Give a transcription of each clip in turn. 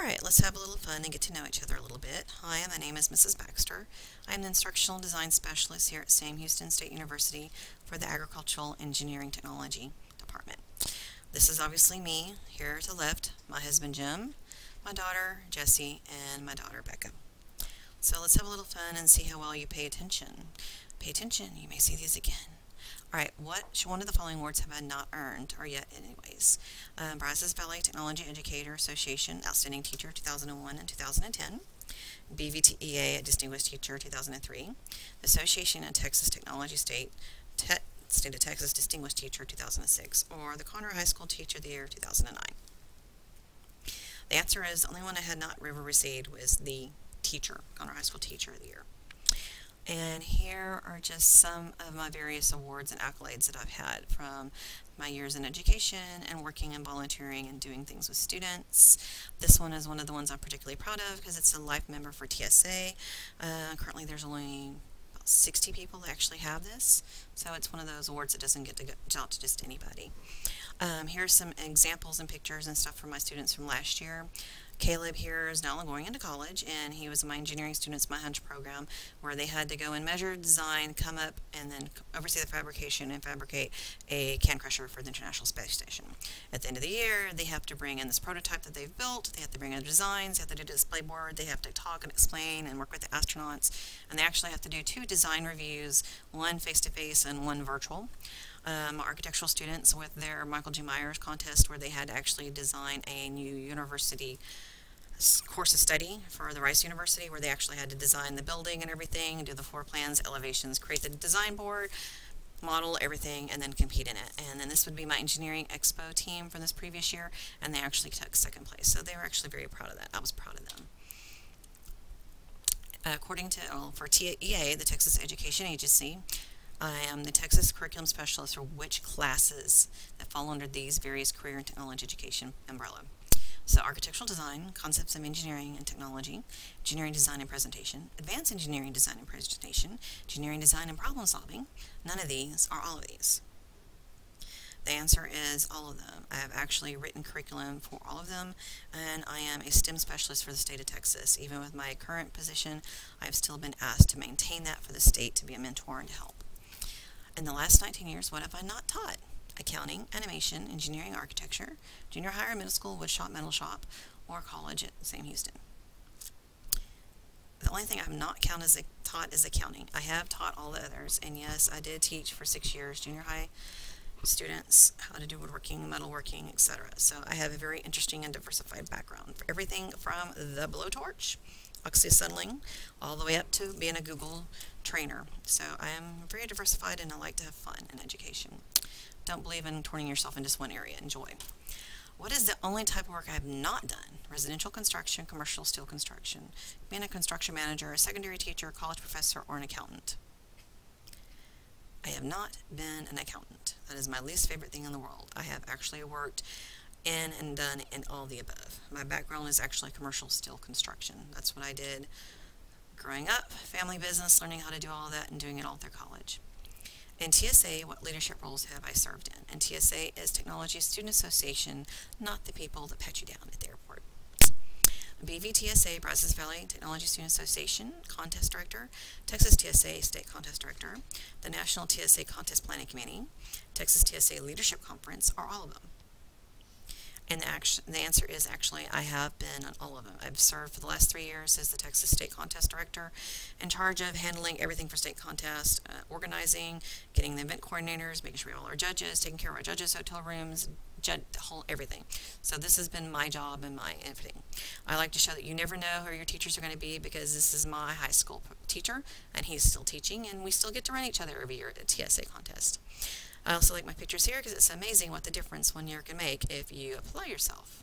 Alright, let's have a little fun and get to know each other a little bit. Hi, my name is Mrs. Baxter. I'm the Instructional Design Specialist here at Sam Houston State University for the Agricultural Engineering Technology Department. This is obviously me, here to the left, my husband Jim, my daughter Jessie, and my daughter Becca. So let's have a little fun and see how well you pay attention. Pay attention, you may see these again. Alright, which one of the following awards have I not earned, or yet anyways? Brazos Valley Technology Educator Association Outstanding Teacher 2001 and 2010. BVTEA Distinguished Teacher 2003. Association of Texas Technology State of Texas Distinguished Teacher 2006. Or the Conroe High School Teacher of the Year 2009. The answer is the only one I had not ever received was the teacher, Conroe High School Teacher of the Year. And here are just some of my various awards and accolades that I've had from my years in education and working and volunteering and doing things with students. This one is one of the ones I'm particularly proud of because it's a life member for TSA. Currently there's only about 60 people that actually have this, so it's one of those awards that doesn't get to go out to just anybody. Here's some examples and pictures and stuff from my students from last year. Caleb here is now going into college, and he was my engineering students, my hunch program, where they had to go and measure, design, come up, and then oversee the fabrication and fabricate a can crusher for the International Space Station. At the end of the year, they have to bring in this prototype that they've built, they have to bring in designs, they have to do a display board, they have to talk and explain and work with the astronauts, and they actually have to do 2 design reviews, one face-to-face and one virtual. Architectural students with their Michael G. Myers contest where they had to actually design a new university course of study for the Rice University where they actually had to design the building and everything, do the floor plans, elevations, create the design board, model everything, and then compete in it. And then this would be my engineering expo team from this previous year, and they actually took 2nd place. So they were actually very proud of that. I was proud of them. According to, for TEA, the Texas Education Agency, I am the Texas Curriculum Specialist for which classes that fall under these various career and technology education umbrella. So architectural design, concepts of engineering and technology, engineering design and presentation, advanced engineering design and presentation, engineering design and problem solving. None of these are all of these. The answer is all of them. I have actually written curriculum for all of them, and I am a STEM specialist for the state of Texas. Even with my current position, I've still been asked to maintain that for the state, to be a mentor and to help. In the last 19 years, what have I not taught? Accounting, animation, engineering, architecture, junior high or middle school, wood shop, metal shop, or college at Sam Houston. The only thing I have not taught is accounting. I have taught all the others, and yes, I did teach for 6 years junior high students how to do woodworking, metalworking, etc. So I have a very interesting and diversified background for everything from the blowtorch, oxyacetylene, all the way up to being a Google trainer. So I am very diversified and I like to have fun in education. Don't believe in turning yourself in just one area. Enjoy. What is the only type of work I have not done? Residential construction, commercial steel construction, being a construction manager, a secondary teacher, college professor, or an accountant. I have not been an accountant. That is my least favorite thing in the world. I have actually worked in and done in all the above. My background is actually commercial steel construction. That's what I did growing up, family business, learning how to do all that and doing it all through college. In TSA, what leadership roles have I served in? And TSA is Technology Student Association, not the people that pat you down at the airport. BVTSA, Brazos Valley Technology Student Association, Contest Director, Texas TSA State Contest Director, the National TSA Contest Planning Committee, Texas TSA Leadership Conference, are all of them. And the answer is actually I have been on all of them. I've served for the last 3 years as the Texas State Contest Director, in charge of handling everything for state contest, organizing, getting the event coordinators, making sure we have all our judges, taking care of our judges' hotel rooms, everything. So this has been my job and my everything. I like to show that you never know who your teachers are going to be because this is my high school teacher and he's still teaching and we still get to run each other every year at the TSA contest. I also like my pictures here because it's amazing what the difference 1 year can make if you apply yourself.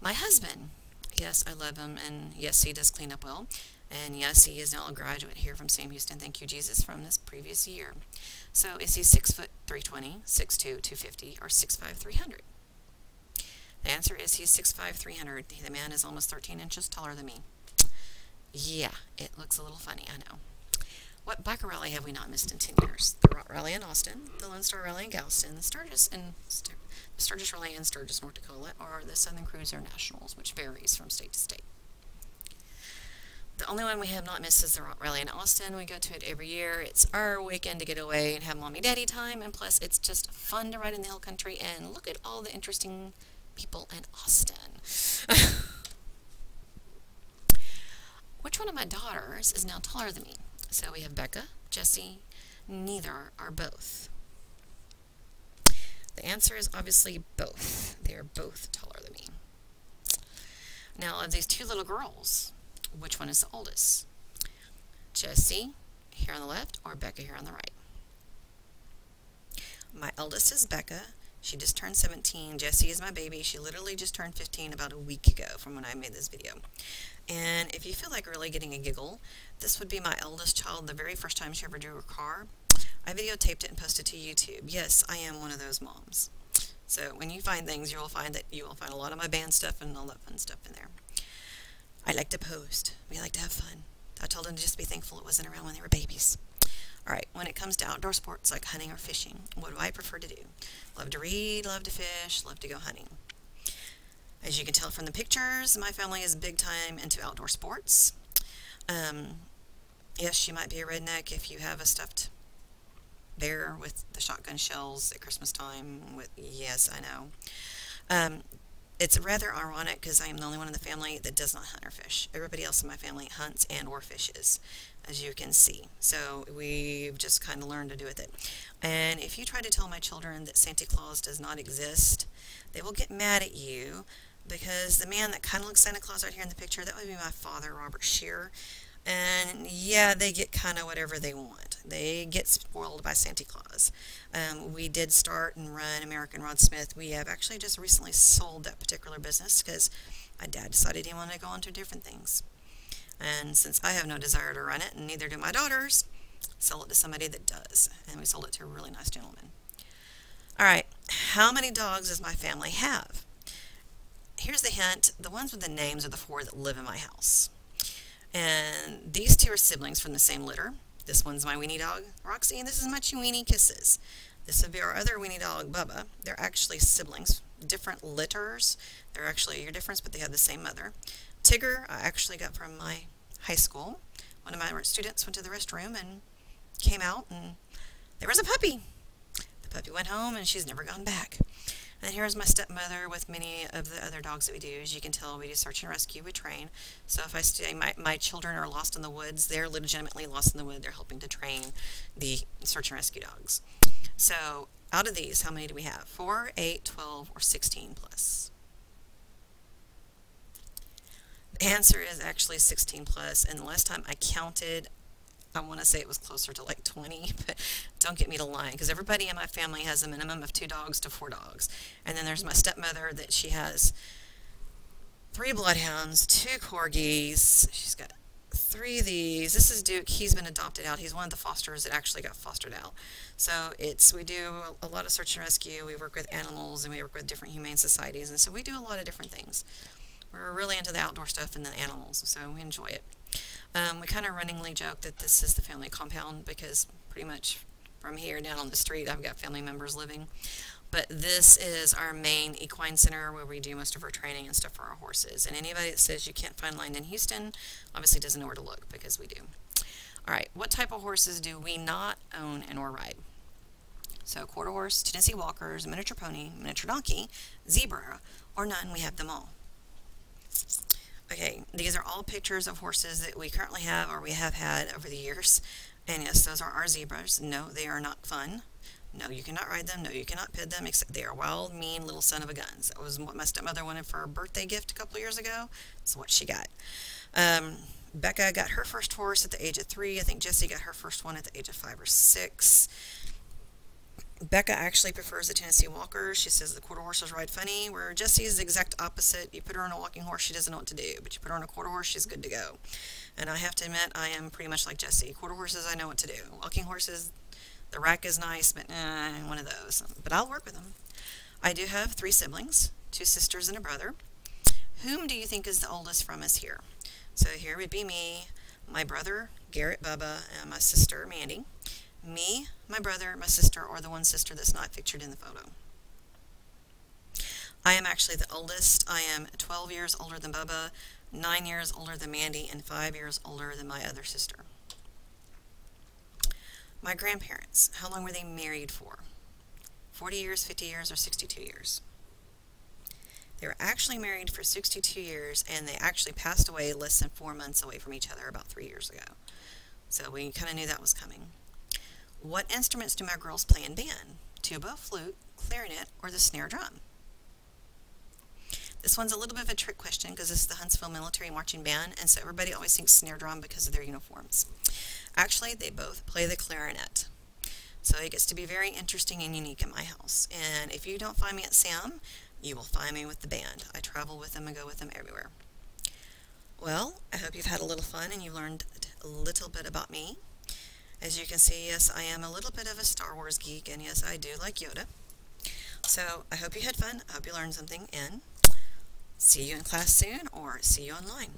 My husband, yes, I love him, and yes, he does clean up well, and yes, he is now a graduate here from Sam Houston, thank you Jesus, from this previous year. So is he 6 foot 320, 6'2", 250, or 6'5", 300? The answer is he's 6'5", 300. The man is almost 13 inches taller than me. Yeah, it looks a little funny, I know. What biker rally have we not missed in 10 years? The Rot Rally in Austin, the Lone Star Rally in Galveston, the Sturgis Rally in Sturgis, North Dakota, or the Southern Cruiser Nationals, which varies from state to state. The only one we have not missed is the Rot Rally in Austin. We go to it every year. It's our weekend to get away and have mommy-daddy time, and plus it's just fun to ride in the hill country and look at all the interesting people in Austin. Which one of my daughters is now taller than me? So we have Becca, Jessie, neither are both. The answer is obviously both. They are both taller than me. Now, of these two little girls, which one is the oldest? Jessie, here on the left, or Becca here on the right? My eldest is Becca. She just turned 17. Jessie is my baby. She literally just turned 15 about a week ago from when I made this video. And if you feel like really getting a giggle, this would be my eldest child the very first time she ever drove her car. I videotaped it and posted to YouTube. Yes, I am one of those moms. So when you find things, you will find a lot of my band stuff and all that fun stuff in there. I like to post. We like to have fun. I told them to just be thankful it wasn't around when they were babies. Alright, when it comes to outdoor sports like hunting or fishing, what do I prefer to do? Love to read, love to fish, love to go hunting. As you can tell from the pictures, my family is big time into outdoor sports. Yes, you might be a redneck if you have a stuffed bear with the shotgun shells at Christmas time. Yes, I know. It's rather ironic because I am the only one in the family that does not hunt or fish. Everybody else in my family hunts and or fishes, as you can see. So we've just kind of learned to do with it. And if you try to tell my children that Santa Claus does not exist, they will get mad at you, because the man that kind of looks Santa Claus right here in the picture, that would be my father, Robert Shear. And yeah, they get kind of whatever they want. They get spoiled by Santa Claus. We did start and run American Rod Smith. We have actually just recently sold that particular business because my dad decided he wanted to go on to different things. And since I have no desire to run it, and neither do my daughters, sell it to somebody that does. And we sold it to a really nice gentleman. Alright, how many dogs does my family have? Here's the hint. The ones with the names are the 4 that live in my house. And these 2 are siblings from the same litter. This one's my weenie dog, Roxy, and this is my Cheweenie Kisses. This would be our other weenie dog, Bubba. They're actually siblings, different litters. They're actually a year difference, but they have the same mother. Tigger, I actually got from my high school. One of my students went to the restroom and came out, and there was a puppy. The puppy went home, and she's never gone back. And here's my stepmother with many of the other dogs that we do. As you can tell, we do search and rescue, we train. So if I say my children are lost in the woods, they're legitimately lost in the woods. They're helping to train the search and rescue dogs. So out of these, how many do we have? 4, 8, 12, or 16 plus? The answer is actually 16 plus, and the last time I counted, I want to say it was closer to like 20, but don't get me to lie, because everybody in my family has a minimum of 2 dogs to 4 dogs. And then there's my stepmother that she has 3 bloodhounds, 2 corgis. She's got 3 of these. This is Duke. He's been adopted out. He's one of the fosters that actually got fostered out. So we do a lot of search and rescue. We work with animals, and we work with different humane societies, and so we do a lot of different things. We're really into the outdoor stuff and the animals, so we enjoy it. We kind of runningly joke that this is the family compound because pretty much from here down on the street I've got family members living. But this is our main equine center where we do most of our training and stuff for our horses. And anybody that says you can't find land in Houston obviously doesn't know where to look, because we do. Alright, what type of horses do we not own and or ride? So quarter horse, Tennessee walkers, miniature pony, miniature donkey, zebra, or none. We have them all. Okay, these are all pictures of horses that we currently have or we have had over the years. And yes, those are our zebras. No, they are not fun. No, you cannot ride them. No, you cannot pet them, except they are wild, mean little son of a guns. That was what my stepmother wanted for her birthday gift a couple of years ago. That's what she got. Becca got her first horse at the age of 3. I think Jessie got her first one at the age of 5 or 6. Becca actually prefers the Tennessee walkers. She says the quarter horses ride funny, where Jessie is the exact opposite. You put her on a walking horse, she doesn't know what to do, but you put her on a quarter horse, she's good to go. And I have to admit, I am pretty much like Jessie. Quarter horses, I know what to do. Walking horses, the rack is nice, but one of those. But I'll work with them. I do have 3 siblings, 2 sisters and a brother. Whom do you think is the oldest from us here? So here would be me, my brother, Garrett Bubba, and my sister, Mandy. Me, my brother, my sister, or the one sister that's not pictured in the photo. I am actually the oldest. I am 12 years older than Bubba, 9 years older than Mandy, and 5 years older than my other sister. My grandparents, how long were they married for? 40 years, 50 years, or 62 years? They were actually married for 62 years, and they actually passed away less than 4 months away from each other about 3 years ago. So we kind of knew that was coming. What instruments do my girls play in band? Tuba, flute, clarinet, or the snare drum? This one's a little bit of a trick question because this is the Huntsville Military Marching Band, and so everybody always thinks snare drum because of their uniforms. Actually, they both play the clarinet. So it gets to be very interesting and unique in my house. And if you don't find me at Sam, you will find me with the band. I travel with them and go with them everywhere. Well, I hope you've had a little fun and you learned a little bit about me. As you can see, yes, I am a little bit of a Star Wars geek, and yes, I do like Yoda. So I hope you had fun. I hope you learned something, and see you in class soon, or see you online.